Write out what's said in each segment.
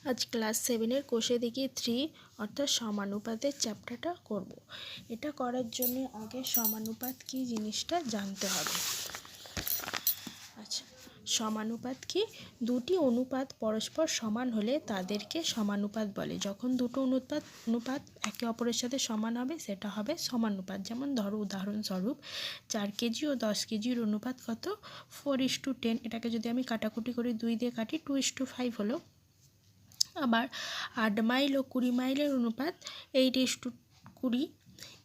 আজ ক্লাস 7-এর কোষে দেখি 3 অর্থাৎ সমানুপাতের চ্যাপ্টারটা করব। এটা করার জন্য আগে সমানুপাত কি জিনিসটা জানতে হবে। আচ্ছা, সমানুপাত কি? দুটি অনুপাত পরস্পর সমান হলে তাদেরকে সমানুপাত বলে। যখন দুটো অনুপাত একে অপরের সাথে সমান হবে সেটা হবে সমানুপাত। যেমন ধরো উদাহরণস্বরূপ 4 কেজি ও 10 কেজির অনুপাত কত? 4:10। এটাকে যদি আমি কাটাকুটি করি 2 দিয়ে কাটি 2:5 হলো। আবার 8 মাইল ও 20 মাইলের অনুপাত 8:20।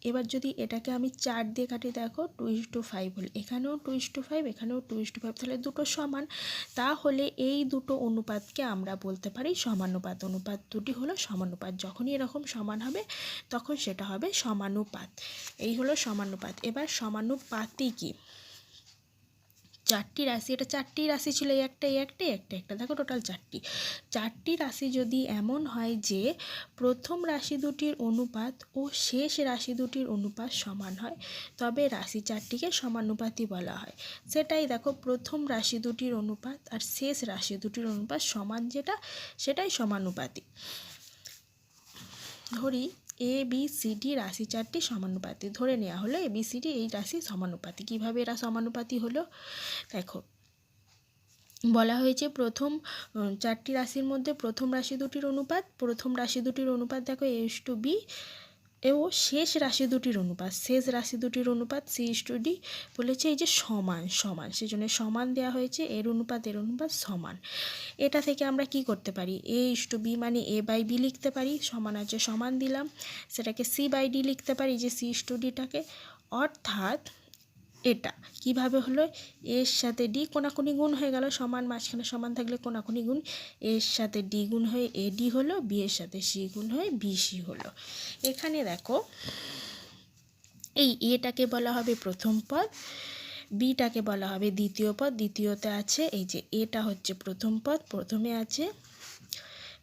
এবার যদি এটাকে আমি 4 দিয়ে কাটি দেখো 2:5 হলো। এখানেও 2:5, এখানেও 2:5, তাহলে দুটো সমান। তাহলে এই দুটো অনুপাতকে আমরা বলতে পারি সমানুপাত। অনুপাত দুটি হলো সমানুপাত। যখনই এরকম সমান হবে তখন সেটা হবে সমানুপাত। এই হলো সমানুপাত। এবার সমানুপাতি কি? 4টি রাশি, এটা 4টি রাশি ছিল, একটা দেখো টোটাল 4টি রাশি যদি এমন হয় যে প্রথম রাশি দুটির অনুপাত ও শেষ রাশি দুটির অনুপাত সমান হয় তবে রাশি 4টিকে সমানুপাতি বলা হয়। সেটাই দেখো, প্রথম রাশি দুটির অনুপাত আর শেষ রাশি দুটির অনুপাত সমান যেটা, সেটাই সমানুপাতি। ধরি ABCD রাশি 4টি সমানুপাতি। ধরে নেওয়া হলো ABCD এই রাশি সমানুপাতি। কিভাবে এরা সমানুপাতি হলো দেখো, বলা হয়েছে প্রথম 4টি রাশির মধ্যে প্রথম রাশি দুটির অনুপাত দেখো A:B, ও শেষ রাশি দুটির অনুপাত C:D বলেছে। এই যে সমান সেজন্য সমান দেওয়া হয়েছে। এর অনুপাত সমান। এটা থেকে আমরা কি করতে পারি? A:B মানে A/B লিখতে পারি। সমান আছে সমান দিলাম, সেটাকে C/D লিখতে পারি, যে C:D টাকে। অর্থাৎ এটা কিভাবে হলো? এর সাথে ডি কোনাকুনি গুণ হয়ে গেল। সমান, মাঝখানে সমান থাকলে কোনাকুনি গুণ। এর সাথে ডি গুণ হয়ে এডি হলো, বি এর সাথে সি গুণ হয়ে বিসি হলো। এখানে দেখো, এই এটাকে বলা হবে প্রথম পদ, বিটাকে বলা হবে দ্বিতীয় পদ। দ্বিতীয়তে আছে এই যে এটা হচ্ছে প্রথম পদ, প্রথমে আছে।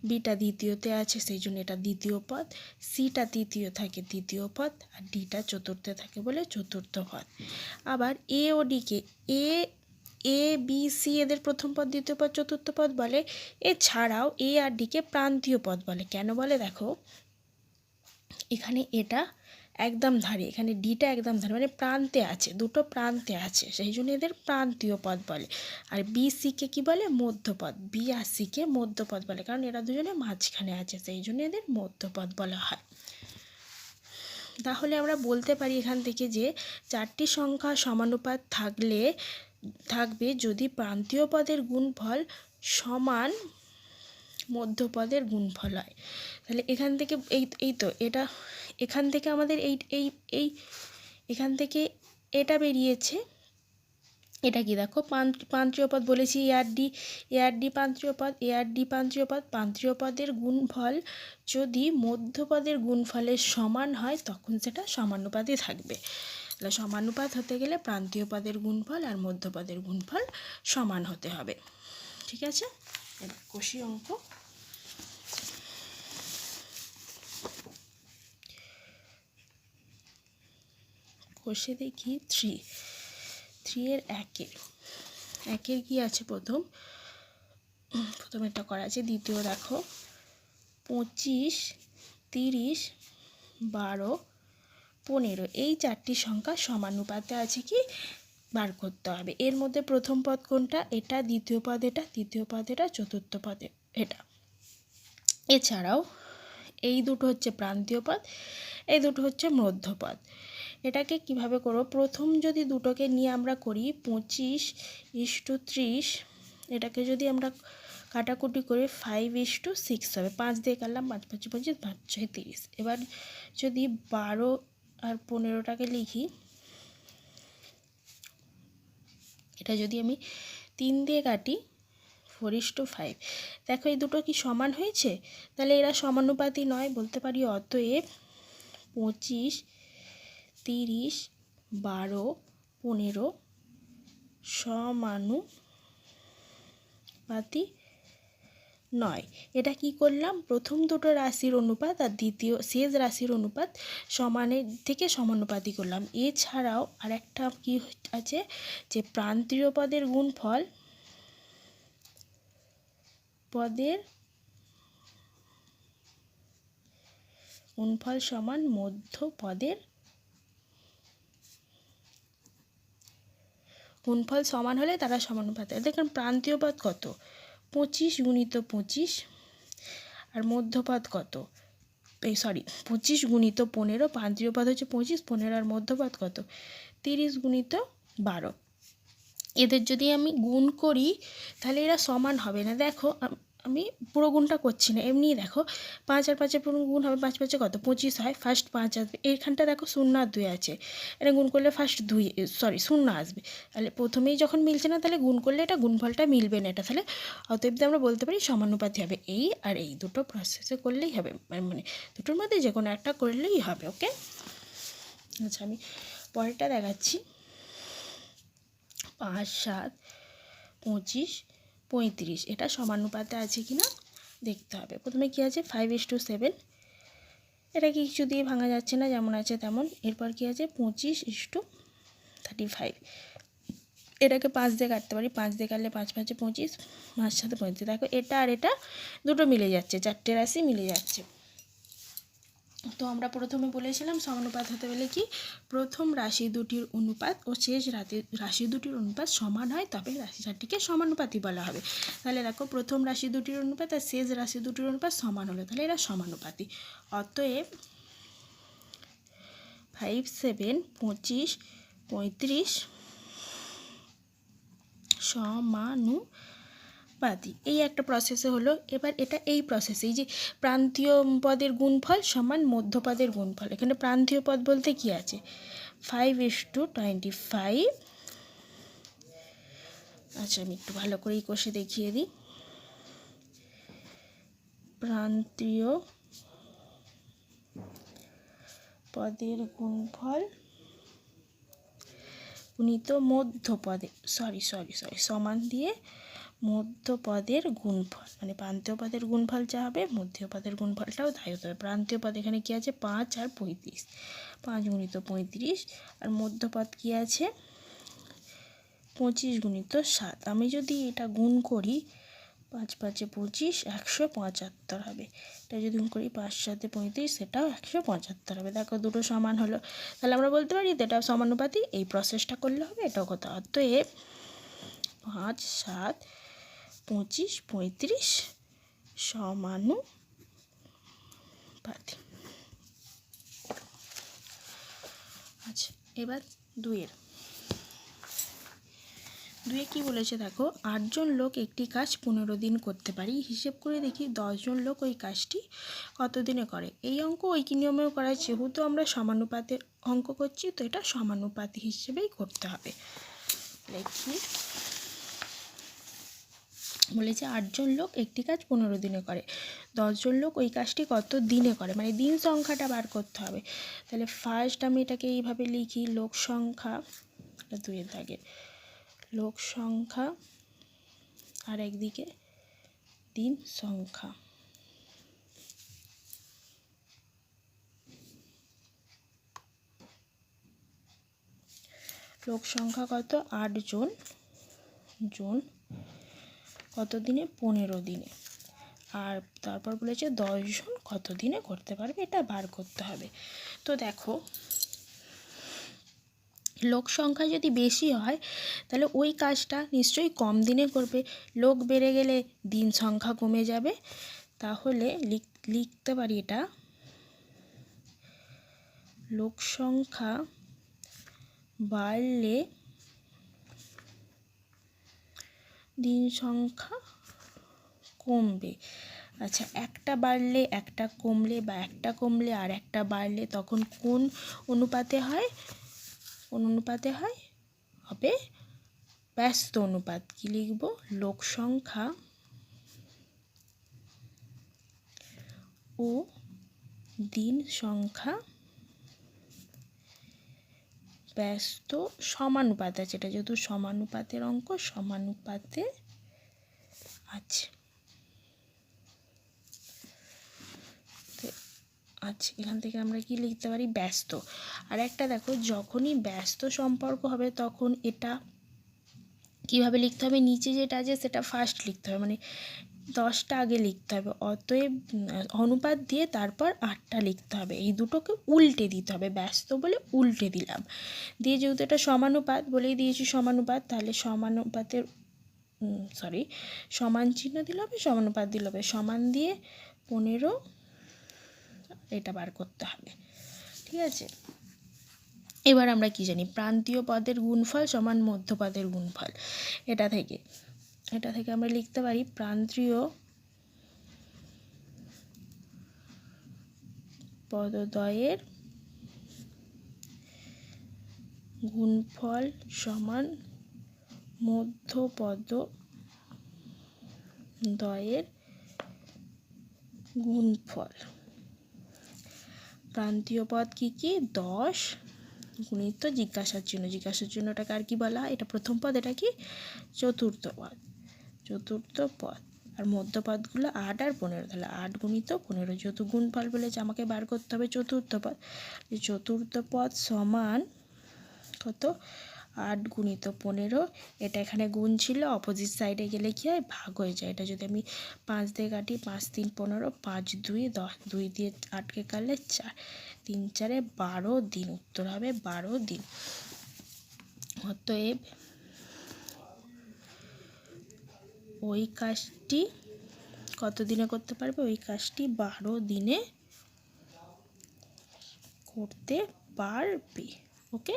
বিটা দ্বিতীয়তে আছে, সেই জন্য এটা দ্বিতীয় পদ। সিটা তৃতীয় থাকে, তৃতীয় পদ। আর ডিটা চতুর্থে থাকে বলে চতুর্থ পদ। আবার এ ও ডিকে A B C এদের প্রথম পদ, দ্বিতীয় পদ, চতুর্থ পদ বলে। এছাড়াও এ আর ডিকে প্রান্তীয় পদ বলে। কেন বলে? দেখো, এখানে এটা একদম ধারে, এখানে ডিটা একদম ধারে, মানে প্রান্তে আছে, দুটো প্রান্তে আছে, সেই জন্য এদের প্রান্তীয় পদ বলে। আর BC-কে কি বলে? মধ্যপদ। বি আর সিকে মধ্যপদ বলে, কারণ এরা দুজনে মাঝখানে আছে, সেই জন্য এদের মধ্যপদ বলা হয়। তাহলে আমরা বলতে পারি এখান থেকে যে 4টি সংখ্যা সমানুপাত থাকবে যদি প্রান্তীয় পদের গুণফল সমান মধ্যপদের গুণফল হয়। তাহলে এখান থেকে এখান থেকে আমাদের এখান থেকে এটা বেরিয়েছে। এটা কি দেখো, প্রান্তীয় পদ বলেছি। এআরডি প্রান্তীয় পদ। প্রান্তীয় পদের গুণফল যদি মধ্যপদের গুণফলের সমান হয় তখন সেটা সমানুপাতই থাকবে। তাহলে সমানুপাত হতে গেলে প্রান্তীয় পদের গুণফল আর মধ্যপদের গুণফল সমান হতে হবে। ঠিক আছে, এবার কোষী অঙ্ক। কোষে দেখি 3 এর একের কি আছে? প্রথম এটা করা আছে। দ্বিতীয় দেখো 25, 30, 12, 15 এই 4টি সংখ্যা সমানুপাতে আছে কি বার করতে হবে। এর মধ্যে প্রথম পদ কোনটা? এটা। দ্বিতীয় পদ এটা, তৃতীয় পদ এটা, চতুর্থ পদ এটা। এছাড়াও এই দুটো হচ্ছে প্রান্তীয় পদ, এই দুটো হচ্ছে মধ্যপদ। এটাকে কিভাবে করব? প্রথম যদি দুটোকে নিয়ে আমরা করি 25:30, এটাকে যদি আমরা কাটাকুটি করে 5:6 হবে। 5 দিয়ে কাটলাম, 5 5 25, 5 6 30। এবার যদি 12 আর 15টাকে লিখি, এটা যদি আমি 3 দিয়ে কাটি 4:5। দেখো এই দুটো কি সমান হয়েছে? তাহলে এরা সমানুপাতি নয়। বলতে পারি অতএব 25, 30, 12, 15 সমানুপাতি নয়। এটা কি করলাম? প্রথম দুটো রাশির অনুপাত আর শেষ রাশির অনুপাত সমানের থেকে সমানুপাতি করলাম। এছাড়াও আরেকটা কি আছে, যে প্রান্তীয় পদের গুণফল সমান মধ্যপদের গুণফল সমান হলে তারা সমানুপাতে। দেখুন প্রান্তীয় পদ কত, 25 গুণিত 25, আর মধ্যপদ কত, 25 গুণিত 15, প্রান্তীয় পদ হচ্ছে 25, 15 আর মধ্যপদ কত 30 গুণিত 12। এদের যদি আমি গুণ করি তাহলে এরা সমান হবে না। দেখো আমি পুরো গুণটা করছি না, এমনিই দেখো 5 আর 5 পুরো গুণ হবে, 5 5 কত 25 হয়, ফার্স্ট 5 আসবে। এইখানটা দেখো 0 আর 2 আছে, এটা গুণ করলে ফার্স্ট 0 আসবে। তাহলে প্রথমেই যখন মিলছে না তাহলে গুণ করলে এটা গুণফলটা মিলবে না, এটা তাহলে অতএব আমরা বলতে পারি সমানুপাতি হবে। এই আর এই দুটো প্রসেসে করলেই হবে, মানে দুটোর মধ্যে যে কোনো একটা করলেই হবে। ওকে, আচ্ছা আমি পরেরটা দেখাচ্ছি। 5 7 25 35 এটা সমানুপাতে আছে কি না দেখতে হবে। প্রথমে কি আছে 5:7, এটা কি কিছু দিয়ে ভাঙা যাচ্ছে না, যেমন আছে তেমন। এরপর কি আছে 25:35, এটাকে 5 দিয়ে কাটতে পারি, 5 দিয়ে কাটলে 5 5 25, 5 7 35। দেখো এটা আর এটা দুটো মিলে যাচ্ছে, চারটে রাশি মিলে যাচ্ছে। তো আমরা প্রথমে বলেছিলাম সমানুপাত হতে গেলে কি প্রথম রাশি দুটির অনুপাত ও শেষ রাশি দুটির অনুপাত সমান হয় তবে রাশি চারটিকে সমানুপাতি বলা হবে। তাহলে দেখো প্রথম রাশি দুটির অনুপাত আর শেষ রাশি দুটির অনুপাত সমান হলো, তাহলে এরা সমানুপাতি। অতএব 5 7 25 35 সমানুপাতি। এই একটা প্রসেসে হলো। এবার এটা এই প্রসেসে এই যে প্রান্তীয় পদের গুণফল সমান মধ্যপদের গুণফল, এখানে প্রান্তীয় পদ বলতে কি আছে 5:25। আচ্ছা আমি একটু ভালো করেই কষে দেখিয়ে দিই। প্রান্তীয় পদের গুণফল গুণিত মধ্যপদে সমান দিয়ে মধ্যপদের গুণফল, মানে প্রান্তীয় পদের গুণফল যা হবে মধ্যীয় পদের গুণফলটাও তাই হতে হবে। প্রান্তীয় পদ এখানে কি আছে 5 আর 35, 5 গুণিত 35, আর মধ্যপদ কি আছে 25 গুণিত 7। আমি যদি এটা গুণ করি 5 5 25, 175 হবে। এটা যদি গুণ করি 5 7 35, সেটাও 175 হবে। দেখো দুটো সমান হলো, তাহলে আমরা বলতে পারি এটা সমানুপাতি। এই প্রসেসটা করলে হবে, এটাও কথা। অতএব 5 7 25 35 সমানুপাতি। আচ্ছা এবার দুয়ে কি বলেছে দেখো, 8 জন লোক একটি কাজ 15 দিন করতে পারি। হিসেব করে দেখি 10 জন লোক ওই কাজটি কত দিনে করে। এই অঙ্ক ওই কি নিয়মেও করা, যেহেতু আমরা সমানুপাতের অঙ্ক করছি তো এটা সমানুপাতি হিসেবেই করতে হবে। দেখি বলেছে 8 জন লোক একটি কাজ 15 দিনে করে, 10 জন লোক ওই কাজটি কত দিনে করে, মানে দিন সংখ্যাটা বার করতে হবে। তাহলে ফার্স্ট আমি এটাকে এইভাবে লিখি, লোক সংখ্যা, দুইয়ের দাগে লোক সংখ্যা আর একদিকে দিন সংখ্যা। লোক সংখ্যা কত 8 জন, কত দিনে 15 দিনে, আর তারপর বলেছে 10 জন কত দিনে করতে পারবে, এটা বার করতে হবে। তো দেখো লোক সংখ্যা যদি বেশি হয় তাহলে ওই কাজটা নিশ্চয়ই কম দিনে করবে, লোক বেড়ে গেলে দিন সংখ্যা কমে যাবে। তাহলে লিখতে পারি এটা লোক সংখ্যা বাড়লে দিন সংখ্যা কমবে। আচ্ছা একটা বাড়লে একটা কমলে, বা একটা কমলে আর একটা বাড়লে তখন কোন অনুপাতে হয়, হবে ব্যস্ত অনুপাত। কি লিখব, লোক সংখ্যা ও দিন সংখ্যা ব্যস্ত সমানুপাত আছে, এটা যেহেতু সমানুপাতের অঙ্ক সমানুপাতে আছে। আচ্ছা এখান থেকে আমরা কি লিখতে পারি ব্যস্ত। আর একটা দেখো যখনই ব্যস্ত সম্পর্ক হবে তখন এটা কিভাবে লিখতে হবে, নিচে যেটা আছে সেটা ফার্স্ট লিখতে হবে, মানে 10টা আগে লিখতে হবে, অতএব অনুপাত দিয়ে তারপর 8টা লিখতে হবে। এই দুটোকে উল্টে দিতে হবে, ব্যস্ত বলে উল্টে দিলাম, দিয়ে যেহেতু এটা সমানুপাত বলেই দিয়েছি সমানুপাত, তাহলে সমানুপাতের সমান চিহ্ন দিলে হবে, সমানুপাত দিলে হবে, সমান দিয়ে 15 এটা বার করতে হবে। ঠিক আছে, এবার আমরা কি জানি, প্রান্তীয় পদের গুণফল সমান মধ্যপদের গুণফল। এটা থেকে আমরা লিখতে পারি প্রান্তীয় পদদ্বয়ের গুণফল সমান মধ্যপদদ্বয়ের গুণফল। প্রান্তীয় পদ কি কি, 10 গুণিত জিজ্ঞাসার চিহ্ন, জিজ্ঞাসার চিহ্নটাকে আর কি বলা হয়, এটা প্রথম পদ, এটা কি চতুর্থ পদ, আর মধ্যপদগুলো 8 আর 15, তাহলে 8 গুণিত 15, যেহেতু গুণফল বলেছে আমাকে বার করতে হবে চতুর্থ পদ, চতুর্থ পদ সমান কত, 8 গুণিত 15, এটা এখানে গুণ ছিল, অপোজিট সাইডে গেলে কি হয়, ভাগ হয়ে যায়। এটা যদি আমি 5 দিয়ে কাটি, 5 3 15, 5 2 10, 2 দিয়ে 8কে কাটলে 4, 3 4 12 দিন, উত্তর হবে 12 দিন। অতএব ওই কাজটি কত দিনে করতে পারবে, ওই কাজটি 12 দিনে করতে পারবে। ওকে,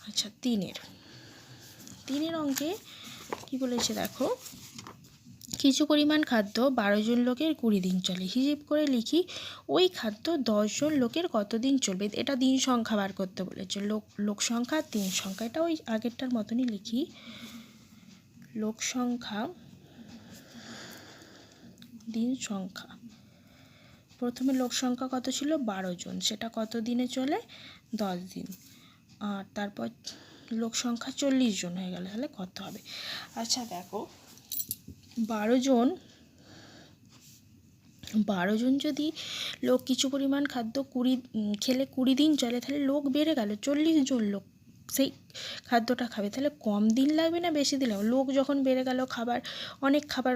আচ্ছা, তিনের অঙ্কে কি বলেছে দেখো, কিছু পরিমাণ খাদ্য 12 জন লোকের 20 দিন চলে, হিসেব করে লিখি ওই খাদ্য 10 জন লোকের কতদিন চলবে। এটা দিন সংখ্যা বার করতে বলেছে, লোক সংখ্যা দিন সংখ্যা, এটা ওই আগেরটার মতনই লিখি, লোক সংখ্যা দিন সংখ্যা। প্রথমে লোক সংখ্যা কত ছিল, 12 জন, সেটা কত দিনে চলে, 10 দিন, আর তারপর লোক সংখ্যা 40 জন হয়ে গেল, তাহলে কত হবে। আচ্ছা দেখো, 12 জন যদি লোক কিছু পরিমাণ খাদ্য খেলে 20 দিন চলে, তাহলে লোক বেড়ে গেল, 40 জন লোক সেই খাদ্যটা খাবে, তাহলে কম দিন লাগবে না বেশি দিন লাগবে, লোক যখন বেড়ে গেল, অনেক খাবার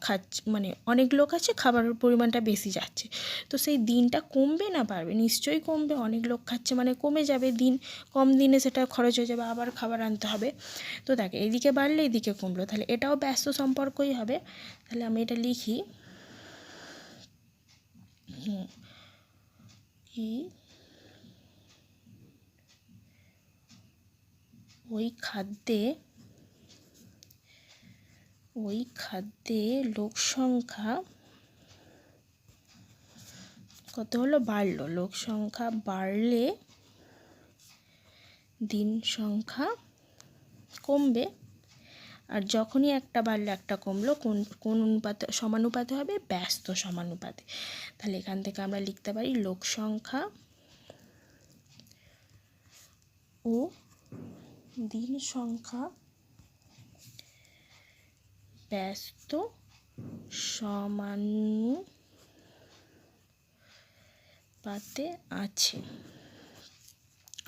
খাচ্ছে, মানে অনেক লোক আছে, খাবারের পরিমাণটা বেশি যাচ্ছে, তো সেই দিনটা কমবে না বাড়বে, নিশ্চয়ই কমবে, অনেক লোক খাচ্ছে মানে কমে যাবে দিন, কম দিনে সেটা খরচ হয়ে যাবে, আবার খাবার আনতে হবে। তো দেখে এদিকে বাড়লে এদিকে কমলো, তাহলে এটাও ব্যস্ত সম্পর্কই হবে। তাহলে আমি এটা লিখি, কি ওই খাদ্যে লোক সংখ্যা কত হলো, বাড়লো, লোক সংখ্যা বাড়লে দিন সংখ্যা কমবে, আর যখনই একটা বাড়লে একটা কমলো, কোন অনুপাতে সমানুপাতে হবে, ব্যস্ত সমানুপাতে। তাহলে এখান থেকে আমরা লিখতে পারি লোক সংখ্যা ও দিন সংখ্যা ব্যস্ত সমানুপাতে আছে।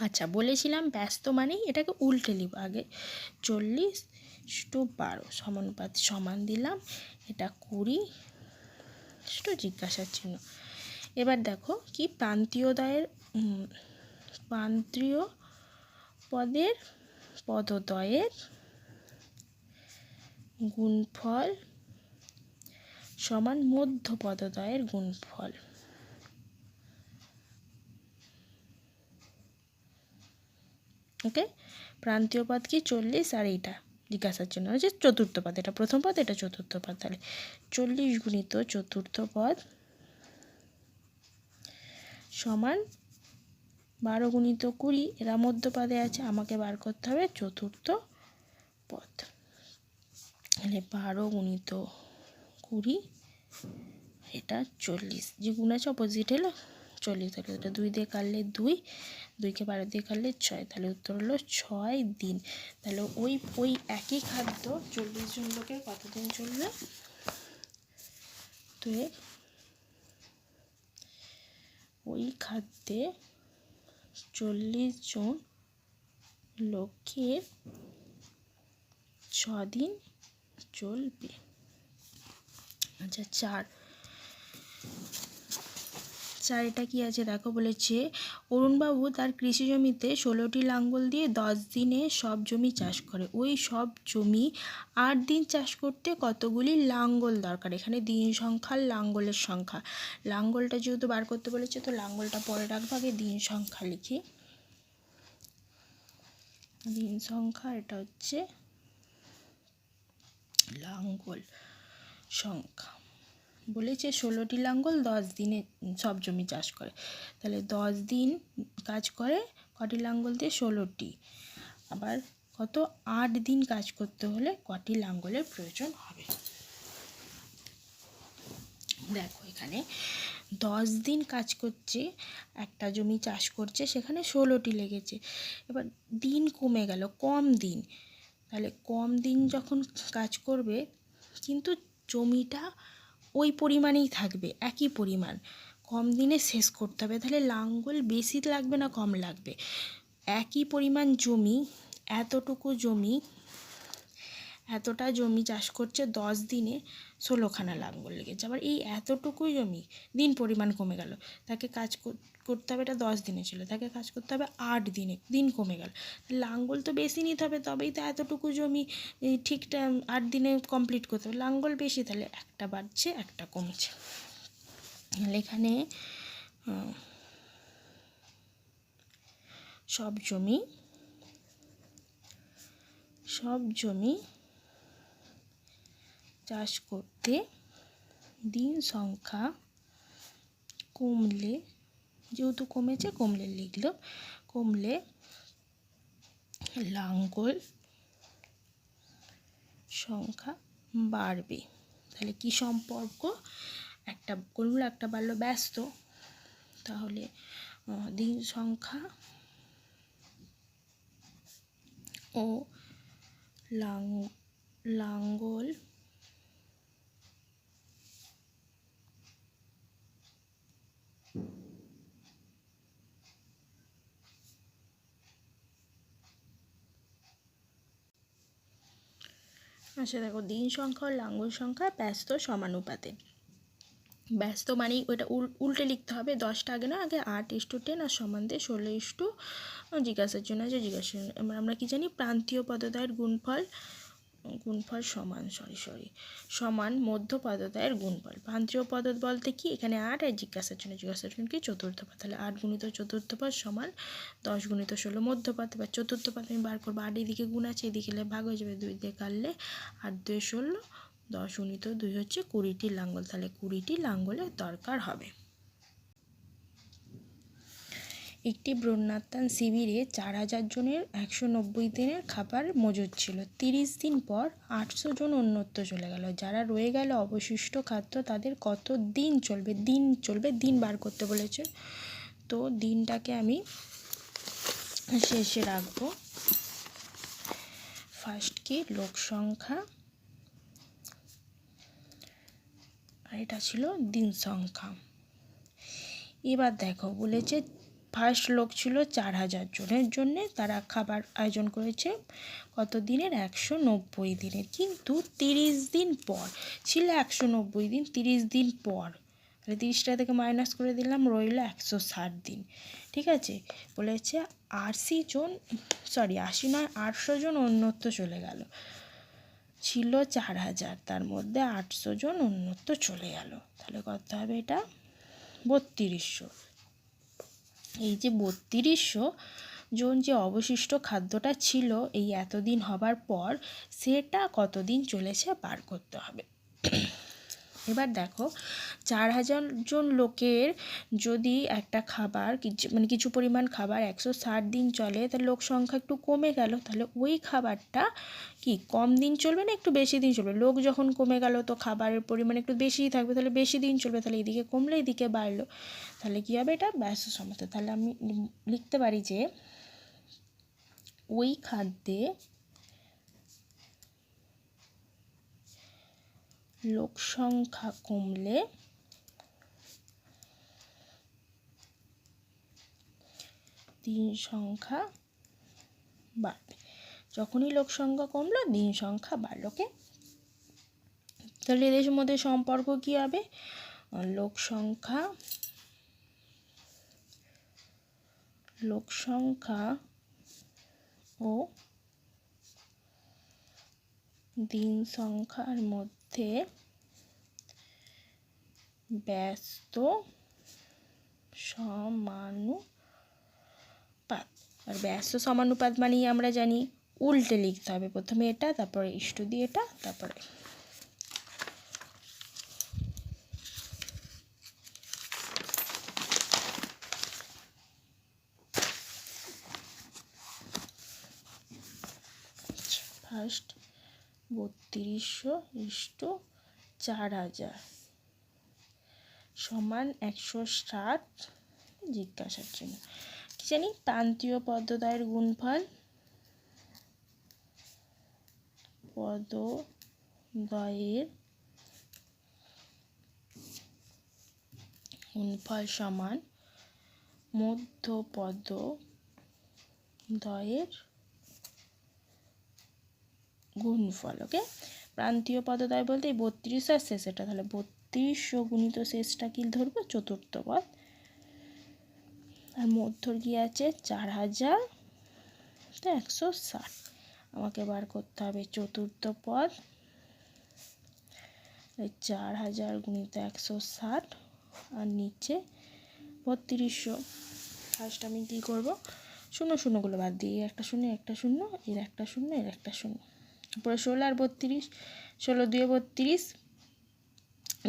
আচ্ছা, বলেছিলাম ব্যস্ত মানেই এটাকে উল্টে নিব, আগে 40:12 সমানুপাত, সমান দিলাম, এটা 20 জিজ্ঞাসার চিহ্ন। এবার দেখো কি, প্রান্তীয় পদদ্বয়ের গুণফল সমান মধ্যপদদ্বয়ের গুণফল। ওকে, প্রান্তীয় পদ কি 40, আর এইটা জিজ্ঞাসার জন্য হচ্ছে চতুর্থ পদ, এটা প্রথম পদ, এটা চতুর্থ পদ, তাহলে 40 গুণিত চতুর্থ পদ সমান 12 গুণিত 20, এরা মধ্যপদে আছে, আমাকে বার করতে হবে চতুর্থ পদ, তাহলে 12 গুণিত 20, এটা 40, যে গুণ আছে অপোজিট হলো 40, তাহলে এটা 2 দিয়ে কাটলে 2কে 12 দিয়ে কাটলে 6, তাহলে উত্তর হলো 6 দিন। তাহলে ওই একই খাদ্য 40 জন লোকের কতদিন চলবে, তো ওই খাদ্যে 40 জন লোকের 6 দিন চলবে। আচ্ছা 4 এটা কি আছে দেখো, বলেছে অরুণবাবু তার কৃষি জমিতে 16টি লাঙ্গল দিয়ে 10 দিনে সব জমি চাষ করে। ওই সব জমি 8 দিন চাষ করতে কতগুলি লাঙ্গল দরকার? এখানে দিন সংখ্যা, লাঙ্গলের সংখ্যা, লাঙ্গলটা যেহেতু বার করতে বলেছে তো লাঙ্গলটা পরে রাখবো, আগে দিন সংখ্যা লিখি। দিন সংখ্যা এটা হচ্ছে লাঙ্গল সংখ্যা। বলেছে 16টি লাঙ্গল 10 দিনে সব জমি চাষ করে, তাহলে 10 দিন কাজ করে কটি লাঙ্গল দিয়ে? 16টি। আবার কত? 8 দিন কাজ করতে হলে কটি লাঙ্গলের প্রয়োজন হবে? দেখো এখানে 10 দিন কাজ করছে, একটা জমি চাষ করছে, সেখানে 16টি লেগেছে। এবার দিন কমে গেল, কম দিন, তাহলে কম দিন যখন কাজ করবে কিন্তু জমিটা ওই পরিমাণেই থাকবে, একই পরিমাণ, কম দিনে শেষ করতে হবে, তাহলে লাঙ্গল বেশি লাগবে না কম লাগবে? একই পরিমাণ জমি, এতটুকু জমি, এতটা জমি চাষ করছে 10 দিনে 16খানা লাঙ্গল লেগেছে। আবার এই এতটুকুই জমি, দিন পরিমাণ কমে গেল, তাকে কাজ করতে হবে, এটা 10 দিনে ছিল, তাকে কাজ করতে হবে 8 দিনে, দিন কমে গেল, লাঙ্গল তো বেশি নিতে হবে, তবেই তো এতটুকু জমি ঠিক 8 দিনে কমপ্লিট করতে হবে, লাঙ্গল বেশি, তাহলে একটা বাড়ছে একটা কমছে। তাহলে এখানে সব জমি চাষ করতে দিন সংখ্যা কমলে, যেহেতু কমেছে কমলে লিখল, কমলে লাঙ্গল সংখ্যা বাড়বে। তাহলে কি সম্পর্ক? একটা কমলো একটা বাড়লো, ব্যস্ত, তাহলে দিন সংখ্যা ও লাঙ্গল আচ্ছা দেখো, দিন সংখ্যা ও লাঙ্গল সংখ্যা ব্যস্ত সমানুপাতে। ব্যস্ত মানেই ওইটা উল্টে লিখতে হবে, 10টা আগে না, আগে 8:10 আর সমান দিয়ে 16 জিজ্ঞাসার জন্য আছে, জিজ্ঞাসা আমরা কি জানি? প্রান্তীয় পদদ্বয়ের গুণফল সমান সমান মধ্য পদদ্বয়ের গুণফল। প্রান্তীয় পদ বলতে কি? এখানে 8 আর জিজ্ঞাসার জন্য কি? চতুর্থ পদ, তাহলে 8 গুণিত চতুর্থ পদ সমান 10 গুণিত 16 মধ্য পদ। এবার চতুর্থ পদ আমি বার করবো, 8 এদিকে গুণ আছে, এদিকে ভাগ হয়ে যাবে, 2 দিয়ে কাটলে 8 2 16, 10 গুণিত 2 হচ্ছে 20টি লাঙ্গল, তাহলে 20টি লাঙ্গলের দরকার হবে। একটি বন্যাত্রাণ শিবিরে 4000 জনের 190 দিনের খাবার মজুদ ছিল। 30 দিন পর 800 জন অন্যত্র চলে গেল। যারা রয়ে গেল অবশিষ্ট খাদ্য তাদের কত দিন চলবে? দিন বার করতে বলেছে, তো দিনটাকে আমি শেষে রাখবো। ফার্স্ট কি? লোক সংখ্যা, আর এটা ছিল দিন সংখ্যা। এবার দেখো বলেছে ফার্স্ট লোক ছিল 4000 জনের জন্যে, তারা খাবার আয়োজন করেছে কত দিনের? 190 দিনের, কিন্তু 30 দিন পর ছিল 190 দিন, 30 দিন পর, তাহলে 30টা থেকে মাইনাস করে দিলাম, রইল 160 দিন। ঠিক আছে, বলেছে 800 জন অন্যত্র চলে গেল, ছিল 4000, তার মধ্যে 800 জন অন্যত্র চলে গেল, তাহলে কত হবে? এটা 3200। এই যে 3200 জন যে অবশিষ্ট খাদ্যটা ছিল এই এতদিন হবার পর, সেটা কতদিন চলেছে বার করতে হবে। এবার দেখো 4000 জন লোকের যদি একটা খাবার কিছু পরিমাণ খাবার 160 দিন চলে, তাহলে লোক সংখ্যা একটু কমে গেল, তাহলে ওই খাবারটা কি কম দিন চলবে না একটু বেশি দিন চলবে? লোক যখন কমে গেল তো খাবারের পরিমাণ একটু বেশিই থাকবে, তাহলে বেশি দিন চলবে, তাহলে এদিকে কমলে এদিকে বাড়লো, তাহলে কী হবে? এটা ব্যস্ত সমানুপাতে। তাহলে আমি লিখতে পারি যে ওই খাদ্যে লোক সংখ্যা কমলে দিন সংখ্যা বাড়বে। যখনই লোক সংখ্যা কমলো দিন সংখ্যা বাড়লো। তাহলে এদের মধ্যে সম্পর্ক কী হবে? লোক সংখ্যা ও দিন সংখ্যার মধ্যে ব্যস্ত সমানুপাত। আর ব্যস্ত সমানুপাত মানেই আমরা জানি উল্টে লিখতে হবে, প্রথমে এটা, তারপরে ইষ্ট দিয়ে এটা, তারপরে ফার্স্ট 3200 ইষ্ট 4000 সমান 160 জিজ্ঞাসার জন্য কি জানি প্রান্তীয় পদদ্বয়ের গুণফল সমান মধ্য পদদ্বয়ের গুণফল। ওকে, প্রান্তীয় পদদ্বয় বলতে 32 আর শেষেটা, তাহলে 3200 গুণিত শেষটা কি ধরবো? চতুর্থ পদ। আর মধ্যর কি আছে? 4000 তো 160। আমাকে বার করতে হবে চতুর্থ পদ, 4000 গুণিত 160 আর নিচে 3200। ফার্স্ট আমি কী করবো? শূন্য শূন্যগুলো বাদ দিয়ে একটা শূন্য একটা শূন্য, এর একটা শূন্য, এর একটা শূন্য, উপরে 16 আর 32, 16 2 32,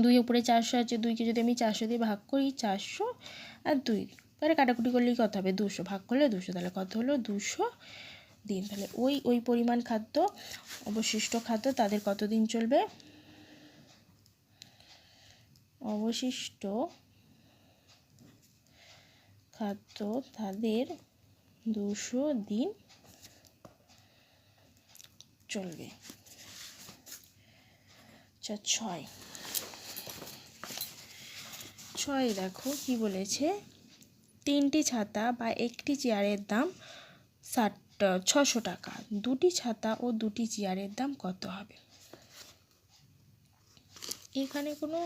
2 উপরে 400 আছে, 2কে যদি আমি 400 দিয়ে ভাগ করি, 400 আর 2 পরে কাটাকুটি করলেই কত হবে? 200, ভাগ করলে 200, তাহলে কত হলো? 200 দিন। তাহলে ওই পরিমাণ খাদ্য, অবশিষ্ট খাদ্য তাদের কত দিন চলবে? অবশিষ্ট খাদ্য তাদের 200 দিন চলবে। আচ্ছা 6 দেখো কি বলেছে, 3টি ছাতা বা একটি চেয়ারের দাম 600 টাকা, 2টি ছাতা ও 2টি চেয়ারের দাম কত হবে? এখানে কোনো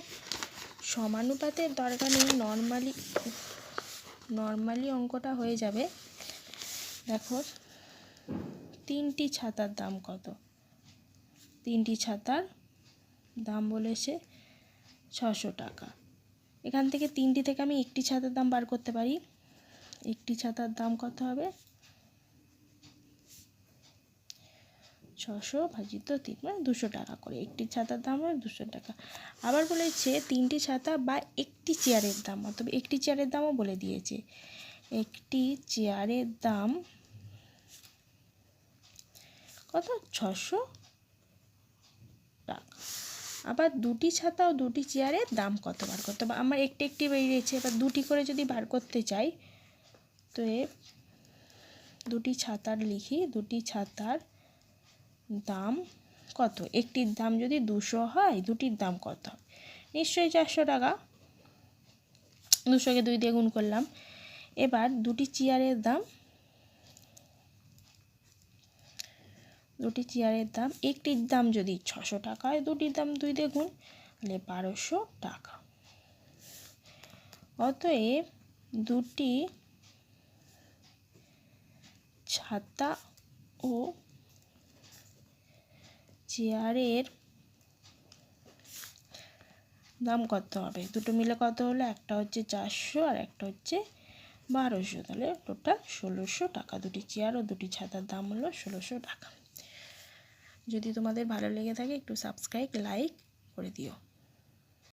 সমানুপাতের দরকার নেই, নর্মালি অঙ্কটা হয়ে যাবে। দেখো 3টি ছাতার দাম কত? 3টি ছাতার দাম বলেছে 600 টাকা। এখান থেকে 3টি থেকে আমি একটি ছাতার দাম বার করতে পারি। একটি ছাতার দাম কত হবে? 600 ভাজিত 3, মানে 200 টাকা করে। একটি ছাতার দাম হবে 200 টাকা। আবার বলেছে 3টি ছাতা বা একটি চেয়ারের দাম, অথবা একটি চেয়ারের দামও বলে দিয়েছে। একটি চেয়ারের দাম কত? 600 টাকা। আবার 2টি ছাতা ও 2টি চেয়ারের দাম কত বার করতে হবে? আমার একটি বেরিয়েছে, এবার 2টি করে যদি বার করতে চাই, তো 2টি ছাতার লিখি, 2টি ছাতার দাম কত? একটির দাম যদি 200 হয়, 2টির দাম কত? নিশ্চয়ই 400 টাকা। 200কে 2 দিয়ে গুণ করলাম। এবার 2টি চেয়ারের দাম, একটির দাম যদি 600 টাকা হয়, 2টির দাম 2 দিয়ে গুণ, তাহলে 1200 টাকা। অতএব 2টি ছাতা ও চেয়ারের দাম কত হবে? দুটো মিলে কত হলো? একটা হচ্ছে 400 আর একটা হচ্ছে 1200, তাহলে টোটাল 1600 টাকা। 2টি চেয়ার ও 2টি ছাতার দাম হলো 1600 টাকা। যদি তোমাদের ভালো লেগে থাকে একটু সাবস্ক্রাইব, লাইক করে দিও।